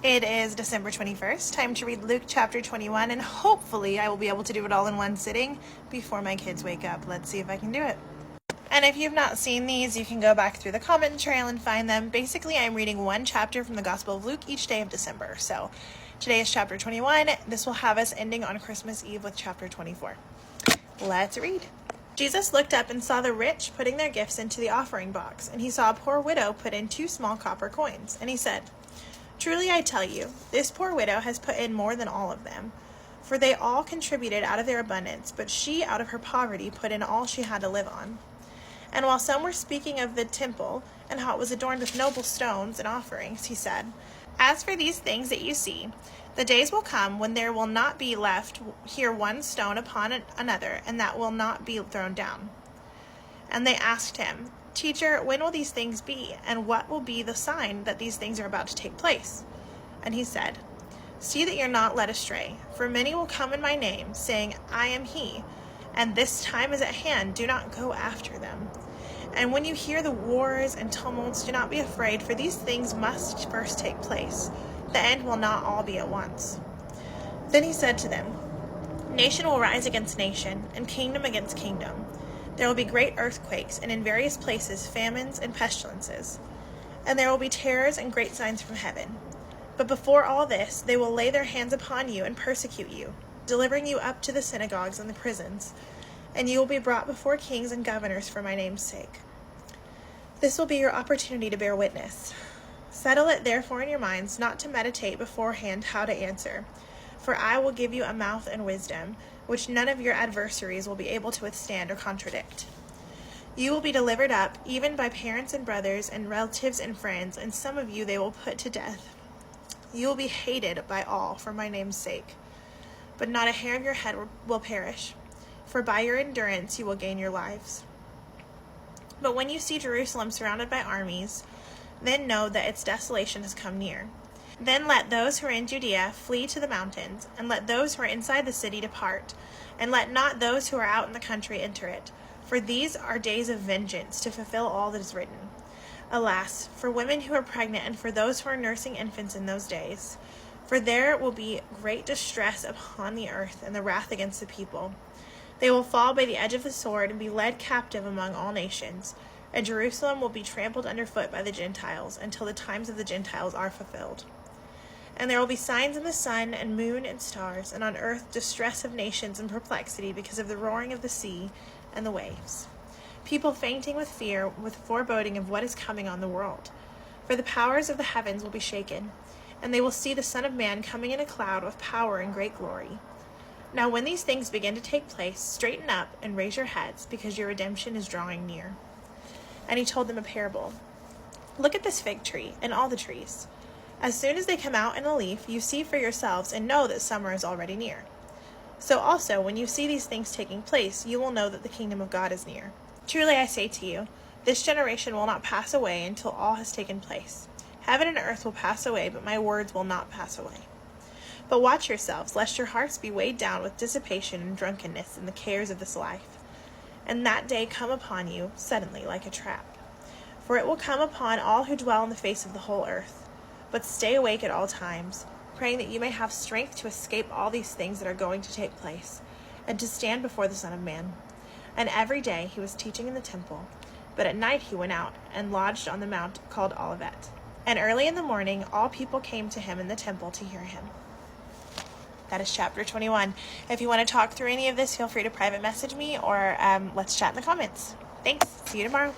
It is December 21st, time to read Luke chapter 21, and hopefully I will be able to do it all in one sitting before my kids wake up. Let's see if I can do it. And if you've not seen these, you can go back through the comment trail and find them. Basically, I'm reading one chapter from the Gospel of Luke each day of December. So today is chapter 21. This will have us ending on Christmas Eve with chapter 24. Let's read. Jesus looked up and saw the rich putting their gifts into the offering box, and he saw a poor widow put in 2 small copper coins, and he said, "Truly I tell you, this poor widow has put in more than all of them, for they all contributed out of their abundance, but she out of her poverty put in all she had to live on." And while some were speaking of the temple and how it was adorned with noble stones and offerings, he said, "As for these things that you see, the days will come when there will not be left here one stone upon another, and that will not be thrown down." And they asked him, "Teacher, when will these things be, and what will be the sign that these things are about to take place?" And he said, "See that you're not led astray, for many will come in my name, saying, 'I am he,' and this time is at hand. Do not go after them. And when you hear the wars and tumults, do not be afraid, for these things must first take place. The end will not all be at once." Then he said to them, "Nation will rise against nation, and kingdom against kingdom. There will be great earthquakes, and in various places famines and pestilences. And there will be terrors and great signs from heaven. But before all this, they will lay their hands upon you and persecute you, delivering you up to the synagogues and the prisons. And you will be brought before kings and governors for my name's sake. This will be your opportunity to bear witness. Settle it therefore in your minds not to meditate beforehand how to answer. For I will give you a mouth and wisdom, which none of your adversaries will be able to withstand or contradict. You will be delivered up, even by parents and brothers and relatives and friends, and some of you they will put to death. You will be hated by all for my name's sake. But not a hair of your head will perish, for by your endurance you will gain your lives. But when you see Jerusalem surrounded by armies, then know that its desolation has come near. Then let those who are in Judea flee to the mountains, and let those who are inside the city depart, and let not those who are out in the country enter it, for these are days of vengeance, to fulfill all that is written. Alas, for women who are pregnant and for those who are nursing infants in those days, for there will be great distress upon the earth and the wrath against the people. They will fall by the edge of the sword and be led captive among all nations, and Jerusalem will be trampled underfoot by the Gentiles until the times of the Gentiles are fulfilled. And there will be signs in the sun and moon and stars, and on earth distress of nations and perplexity because of the roaring of the sea and the waves. People fainting with fear, with foreboding of what is coming on the world. For the powers of the heavens will be shaken, and they will see the Son of Man coming in a cloud with power and great glory. Now when these things begin to take place, straighten up and raise your heads, because your redemption is drawing near." And he told them a parable. "Look at this fig tree and all the trees. As soon as they come out in a leaf, you see for yourselves and know that summer is already near. So also, when you see these things taking place, you will know that the kingdom of God is near. Truly I say to you, this generation will not pass away until all has taken place. Heaven and earth will pass away, but my words will not pass away. But watch yourselves, lest your hearts be weighed down with dissipation and drunkenness and the cares of this life, and that day come upon you suddenly like a trap. For it will come upon all who dwell on the face of the whole earth. But stay awake at all times, praying that you may have strength to escape all these things that are going to take place, and to stand before the Son of Man." And every day he was teaching in the temple, but at night he went out and lodged on the mount called Olivet. And early in the morning all people came to him in the temple to hear him. That is chapter 21. If you want to talk through any of this, feel free to private message me or let's chat in the comments. Thanks. See you tomorrow.